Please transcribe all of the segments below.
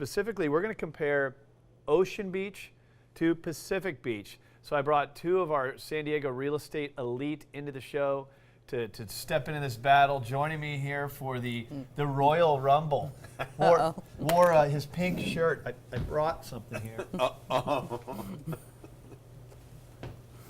specifically, we're going to compare Ocean Beach to Pacific Beach. So I brought two of our San Diego real estate elite into the show to step into this battle. Joining me here for the Royal Rumble. Wore his pink shirt. I brought something here.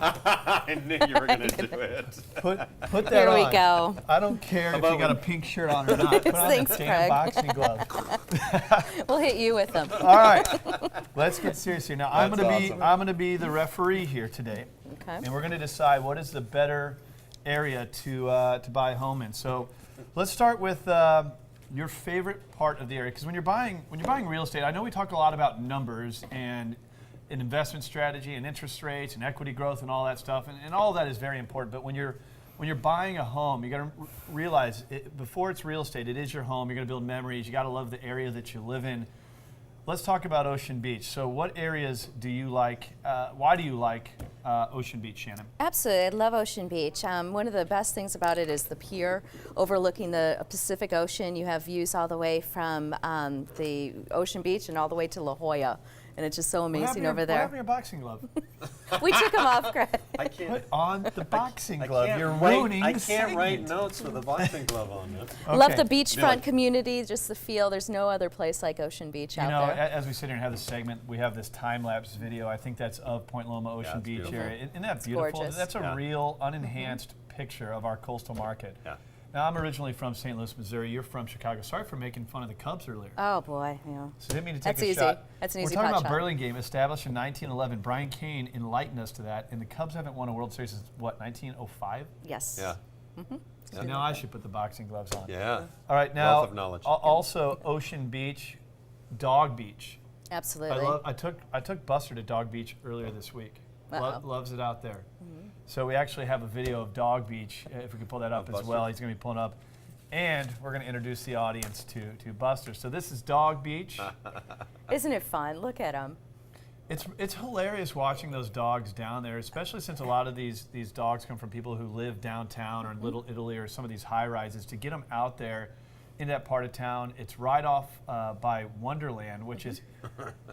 I knew you were going to do it. Put that on. Here we go. I don't care if you got a pink shirt on or not. Put on Thanks, the damn Craig. boxing gloves. We'll hit you with them. All right, let's get serious here. Now I'm That's going to be the referee here today, Okay. and we're going to decide what is the better area to buy a home in. So let's start with your favorite part of the area, because when you're buying real estate, I know we talk a lot about numbers and an investment strategy and interest rates and equity growth and all that stuff, and all of that is very important. But when you're buying a home, you got to realize before it's real estate, it is your home. You're going to build memories. You got to love the area that you live in. Let's talk about Ocean Beach. So what areas do you like? Why do you like Ocean Beach, Shannon? Absolutely. I love Ocean Beach. One of the best things about it is the pier overlooking the Pacific Ocean. You have views all the way from the Ocean Beach and all the way to La Jolla. And it's just so amazing over there. What happened to your boxing glove? We took them off, Craig. I can't. Put on the boxing I glove. can't You're write- ruining I the can't write segment. notes with a boxing glove on. Man. Love Okay. the beachfront community, just the feel. There's no other place like Ocean Beach You out know, there. as we sit here and have this segment, we have this time-lapse video. I think that's of Point Loma Ocean it's Beach beautiful. area. Isn't that It's beautiful? gorgeous. That's a Yeah. real, unenhanced picture of our coastal market. Yeah. Now, I'm originally from St. Louis, Missouri. You're from Chicago. Sorry for making fun of the Cubs earlier. Oh boy, yeah. So didn't mean to take That's a easy. shot. That's an We're easy talking pot about shot. Burlingame, established in 1911. Brian Cain enlightened us to that, and the Cubs haven't won a World Series since, what, 1905? Yes. Yeah. So now I should put the boxing gloves on. Yeah. All right, now, Wealth of knowledge. Also Ocean Beach, Dog Beach. Absolutely. I took Buster to Dog Beach earlier this week. Uh-oh. Loves it out there. So we actually have a video of Dog Beach, if we could pull that up as Buster? well. He's going to be pulling up. And we're going to introduce the audience to Buster. So this is Dog Beach. Isn't it fun? Look at them. It's hilarious watching those dogs down there, especially since a lot of these dogs come from people who live downtown or in Little Italy or some of these high rises. To get them out there in that part of town, it's right off by Wonderland, which is.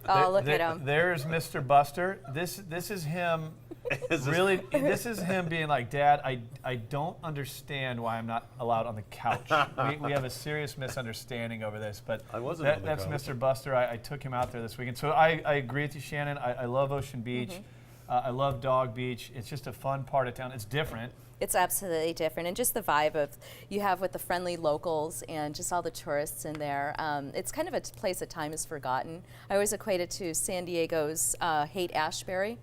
Oh, look at him. There's Mr. Buster. This is him. Really, this is him being like, Dad, I don't understand why I'm not allowed on the couch. We have a serious misunderstanding over this, but I wasn't on the that's couch. Mr. Buster. I took him out there this weekend. So I agree with you, Shannon. I love Ocean Beach. I love Dog Beach. It's just a fun part of town. It's different. It's absolutely different, and just the vibe of you have with the friendly locals and just all the tourists in there. It's kind of a place that time is forgotten. I always equate it to San Diego's Haight-Ashbury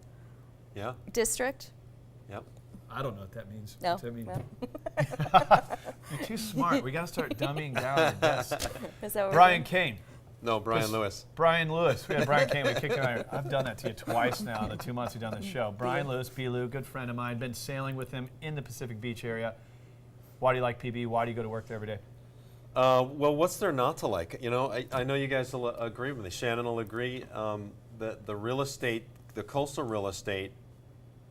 Yeah. district. Yep. I don't know what that means. No. What's that mean? Well, You're too smart. We got to start dumbing down this. is that what we're Brian doing? Kane. No, Brian Lewis. Brian Lewis. We had Brian Kane. We kicked him out. I've done that to you twice now in the 2 months we've done the show. Brian Lewis, B-Lou, good friend of mine. Been sailing with him in the Pacific Beach area. Why do you like PB? Why do you go to work there every day? Well, what's there not to like? You know, I know you guys will agree with me. Shannon will agree. The real estate, the coastal real estate,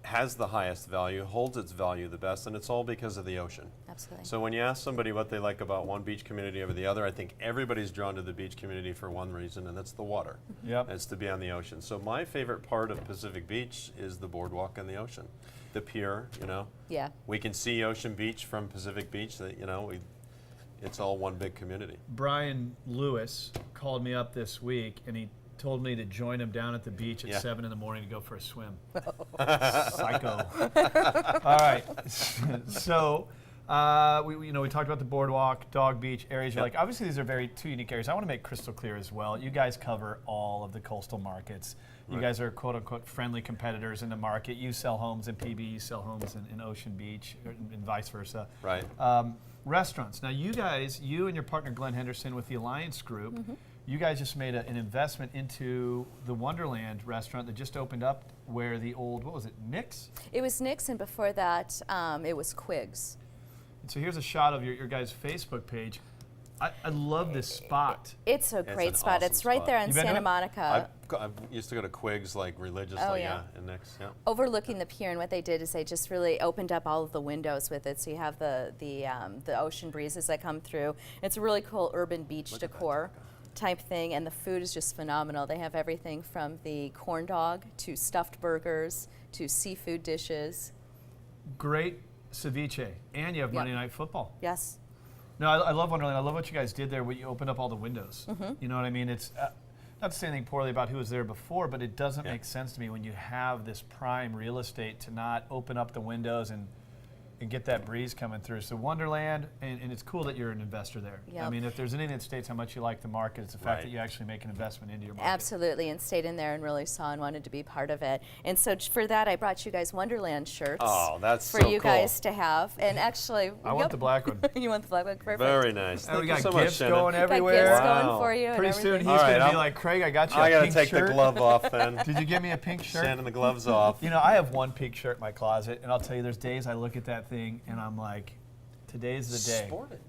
has the highest value, holds its value the best, and it's all because of the ocean. Absolutely. So when you ask somebody what they like about one beach community over the other, I think everybody's drawn to the beach community for one reason, and that's the water. Yep. It's to be on the ocean. So my favorite part of Pacific Beach is the boardwalk and the ocean. The pier, you know. Yeah. We can see Ocean Beach from Pacific Beach. You know, it's all one big community. Brian Lewis called me up this week, and he told me to join him down at the beach at 7 in the morning to go for a swim. Psycho. All right. So, we talked about the boardwalk, Dog Beach, areas you like. Obviously, these are two unique areas. I want to make crystal clear as well. You guys cover all of the coastal markets. You guys are quote-unquote friendly competitors in the market. You sell homes in PB, you sell homes in Ocean Beach, and vice versa. Right. Restaurants. Now, you and your partner Glenn Henderson with the Alliance Group, you guys just made an investment into the Wonderland restaurant that just opened up where the old, what was it, Nick's? It was Nick's, and before that, it was Quig's. And so here's a shot of your guys' Facebook page. I love this spot. It's a It's great an spot. awesome It's right spot. there on You been to Santa it? Monica. I used to go to Quig's like religiously, Oh, yeah. and next, yeah. Overlooking the pier, and what they did is they just really opened up all of the windows with it, so you have the ocean breezes that come through. It's a really cool urban beach decor. type thing, and the food is just phenomenal. They have everything from the corn dog to stuffed burgers to seafood dishes. Great ceviche, and you have Yep. Monday Night Football. Yes. No, I love Wonderland. I love what you guys did there. Where you opened up all the windows. Mm-hmm. You know what I mean? It's not to say anything poorly about who was there before, but it doesn't Yeah. make sense to me when you have this prime real estate to not open up the windows and get that breeze coming through. So Wonderland, and it's cool that you're an investor there. I Yep. mean, if there's anything that states how much you like the market, it's the fact Right. that you actually make an investment into your market. Absolutely, and stayed in there and really saw and wanted to be part of it. And so for that, I brought you guys Wonderland shirts. Oh, that's for so you cool. guys to have. And actually, I want the black one. you want the black one? Perfect. Very nice. And we Thank got you so much, gifts Shannon. going Got everywhere. gifts Wow. going for you. and Pretty soon he's everything. All right, going to be I'm- like, Craig, I got you a I gotta pink take shirt. the glove off then. Did you give me a pink shirt? Shannon, the gloves off. You know, I have one pink shirt in my closet, and I'll tell you, there's days I look at that thing and I'm like, today's the day. Sported.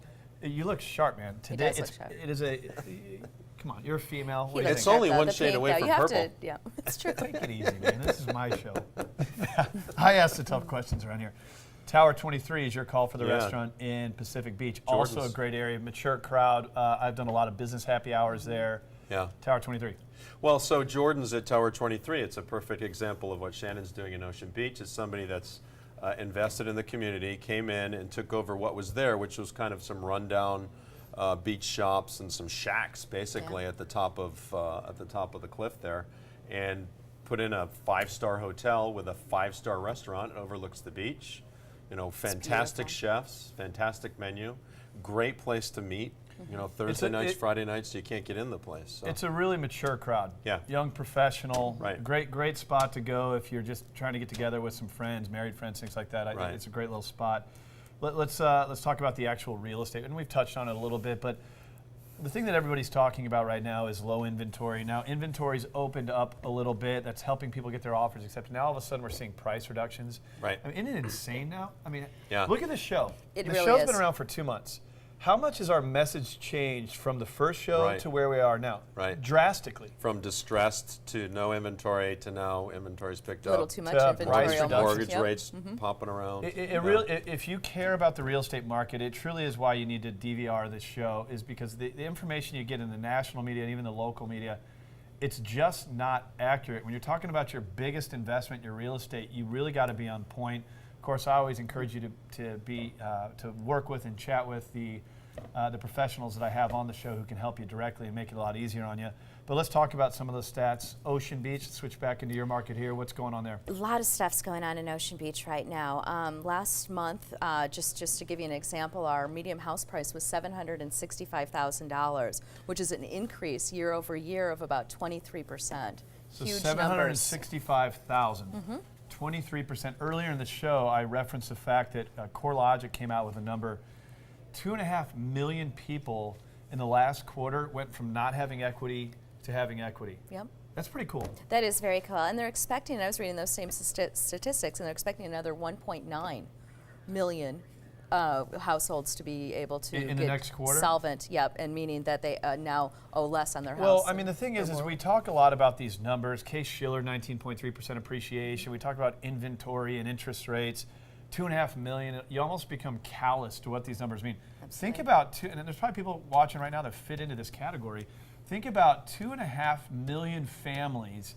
You look sharp, man. Today, does look it's sharp. it is a. Come on, you're a female. He What do you looks It's think? sharp, only though. one The shade pink, away though. from you have purple. To, yeah, it's true. Take it easy, man. This is my show. I ask the tough questions around here. Tower 23 is your call for the Yeah. restaurant in Pacific Beach. Also a Jordan's. great area, mature crowd. I've done a lot of business happy hours there. Yeah. Tower 23. Well, so Jordan's at Tower 23. It's a perfect example of what Shannon's doing in Ocean Beach. It's somebody that's invested in the community, came in and took over what was there, which was kind of some rundown beach shops and some shacks, basically Yeah. at the top of the cliff there, and put in a 5-star hotel with a 5-star restaurant. It overlooks the beach. You know, fantastic beautiful. chefs, fantastic menu, great place to meet. You know, Thursday nights, Friday nights, you can't get in the place. So. It's a really mature crowd. Yeah. Young professional. Right. Great spot to go if you're just trying to get together with some friends, married friends, things like that. Right. It's a great little spot. Let's talk about the actual real estate, and we've touched on it a little bit, but the thing that everybody's talking about right now is low inventory. Now inventory's opened up a little bit. That's helping people get their offers accepted. Now all of a sudden we're seeing price reductions. Right. I mean, isn't it insane now? I mean, Yeah. look at the show. It the really show's is. been around for 2 months. How much has our message changed from the first show Right. to where we are now? Right. Drastically. From distressed to no inventory to now inventory's picked A little up. too much To inventory. price almost. reduction. Mortgage Yep. rates popping around. If you care about the real estate market, it truly is why you need to DVR this show, is because the information you get in the national media and even the local media, it's just not accurate. When you're talking about your biggest investment, your real estate, you really got to be on point. Of course, I always encourage you to work with and chat with the professionals that I have on the show who can help you directly and make it a lot easier on you. But let's talk about some of those stats. Ocean Beach, let's switch back into your market here. What's going on there? A lot of stuff's going on in Ocean Beach right now. Last month, just to give you an example, our medium house price was $765,000, which is an increase year over year of about 23%. So Huge numbers. 765,000, 23%. Earlier in the show, I referenced the fact that CoreLogic came out with a number. 2.5 million people in the last quarter went from not having equity to having equity. Yep. That's pretty cool. That is very cool. And they're expecting, I was reading those same statistics, and they're expecting another 1.9 million households to be able to In get the next quarter? solvent. Yep, and meaning that they now owe less on their house. Well, I mean, the thing is we talk a lot about these numbers. Case Shiller, 19.3% appreciation. We talk about inventory and interest rates. 2.5 million. You almost become callous to what these numbers mean. Think about and there's probably people watching right now that fit into this category. Think about 2.5 million families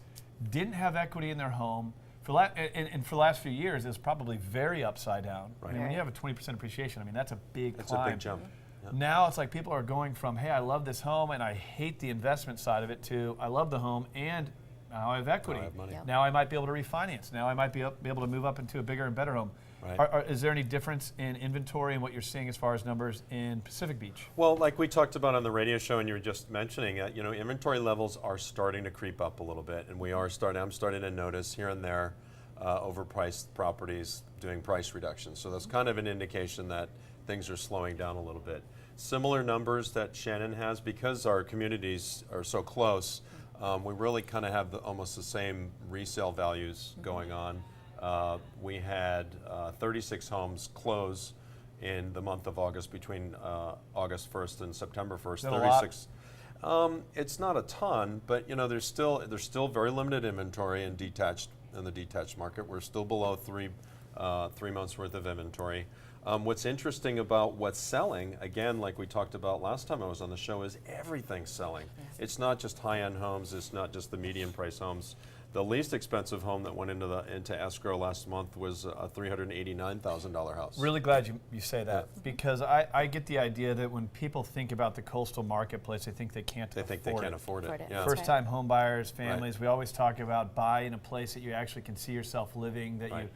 didn't have equity in their home. And for the last few years, it's probably very upside down. Right. I mean, when you have a 20% appreciation, I mean, that's a big That's climb. a big jump. Yeah. Now it's like people are going from, hey, I love this home and I hate the investment side of it, to I love the home and now I have equity. Now I have money. Yeah. Now I might be able to refinance. Now I might be able to move up into a bigger and better home. Right. Is there any difference in inventory and what you're seeing as far as numbers in Pacific Beach? Well, like we talked about on the radio show, and you were just mentioning, you know, inventory levels are starting to creep up a little bit, and I'm starting to notice here and there overpriced properties doing price reductions. So that's kind of an indication that things are slowing down a little bit. Similar numbers that Shannon has, because our communities are so close, we really kind of have almost the same resale values going on. We had 36 homes close in the month of August, between August 1st and September 1st. Is that a lot? 36. It's not a ton, but you know, there's still very limited inventory in the detached market. We're still below three months worth of inventory. What's interesting about what's selling, again, like we talked about last time I was on the show, is everything's selling. It's not just high-end homes, it's not just the medium price homes. The least expensive home that went into escrow last month was a $389,000 house. Really glad you say that, because I get the idea that when people think about the coastal marketplace, they think they can't They think they can't afford it. Yeah. That's First-time home buyers, families, we always talk about buy in a place that you actually can see yourself living, that Right.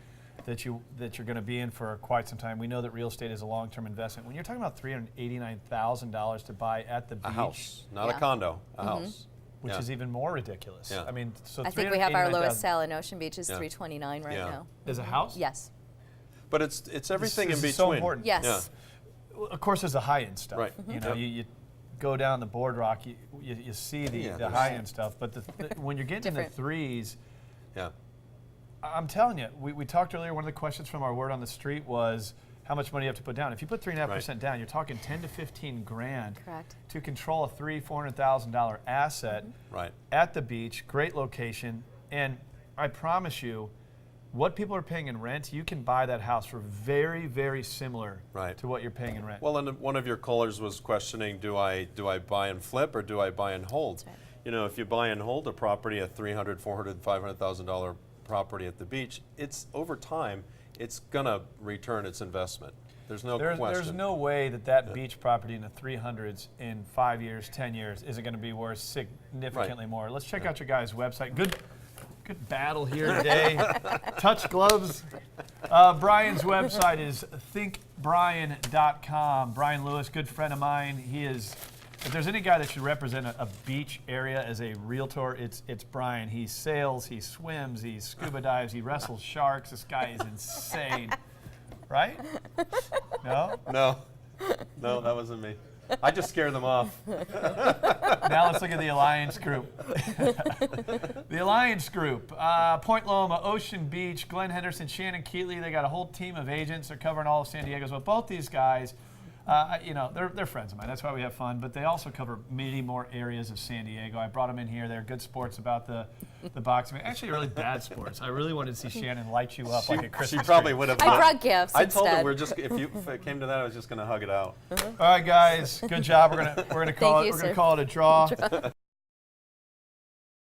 that you're going to be in for quite some time. We know that real estate is a long-term investment. When you're talking about $389,000 to buy at the beach, A house, not a Yeah. condo, a house. which Yeah. is even more ridiculous. Yeah. I mean, so I think we have our lowest 389,000 sale in Ocean Beach is Yeah. $329 right Yeah. now. is a house. Yes. But it's everything This in is between. so important. Yes. Yeah. Well, of course, there's the high-end stuff. Right. You know, Yep. you go down the boardwalk, you see the there's- high-end stuff, but when you're getting in the Different. threes, Yeah. I'm telling you, we talked earlier, one of the questions from our word on the street was how much money you have to put down. If you put 3.5% down, you're talking 10 to 15 grand Correct. to control a $400,000 asset Right. at the beach, great location, and I promise you, what people are paying in rent, you can buy that house for very, very similar Right. to what you're paying in rent. Well, and one of your callers was questioning, do I buy and flip or do I buy and hold? That's right. You know, if you buy and hold a property, a $300,000, $400,000, $500,000 property at the beach, it's over time, it's gonna return its investment. There's no question. There's no way that beach property in the 300s in 5 years, 10 years isn't going to be worth significantly more. Let's check out your guys' website. Good battle here today. Touch gloves. Brian's website is thinkbrian.com. Brian Lewis, good friend of mine. He is. If there's any guy that should represent a beach area as a realtor, it's Brian. He sails, he swims, he scuba dives, he wrestles sharks. This guy is insane. Right? No? No, that wasn't me. I just scare them off. Now let's look at the Alliance Group. The Alliance Group, Point Loma, Ocean Beach, Glenn Henderson, Shannon, Keatley. They got a whole team of agents. They're covering all of San Diego. So both these guys, you know, they're friends of mine. That's why we have fun. But they also cover many more areas of San Diego. I brought them in here. They're good sports about the boxing. Actually, really bad sports. I really wanted to see Shannon light you up like a Christmas She probably tree. would have. I brought gifts I told her instead. if it came to that, I was just gonna hug it out. All right, guys. Good job. We're gonna call Thank it. you, We're gonna sir. call it a draw.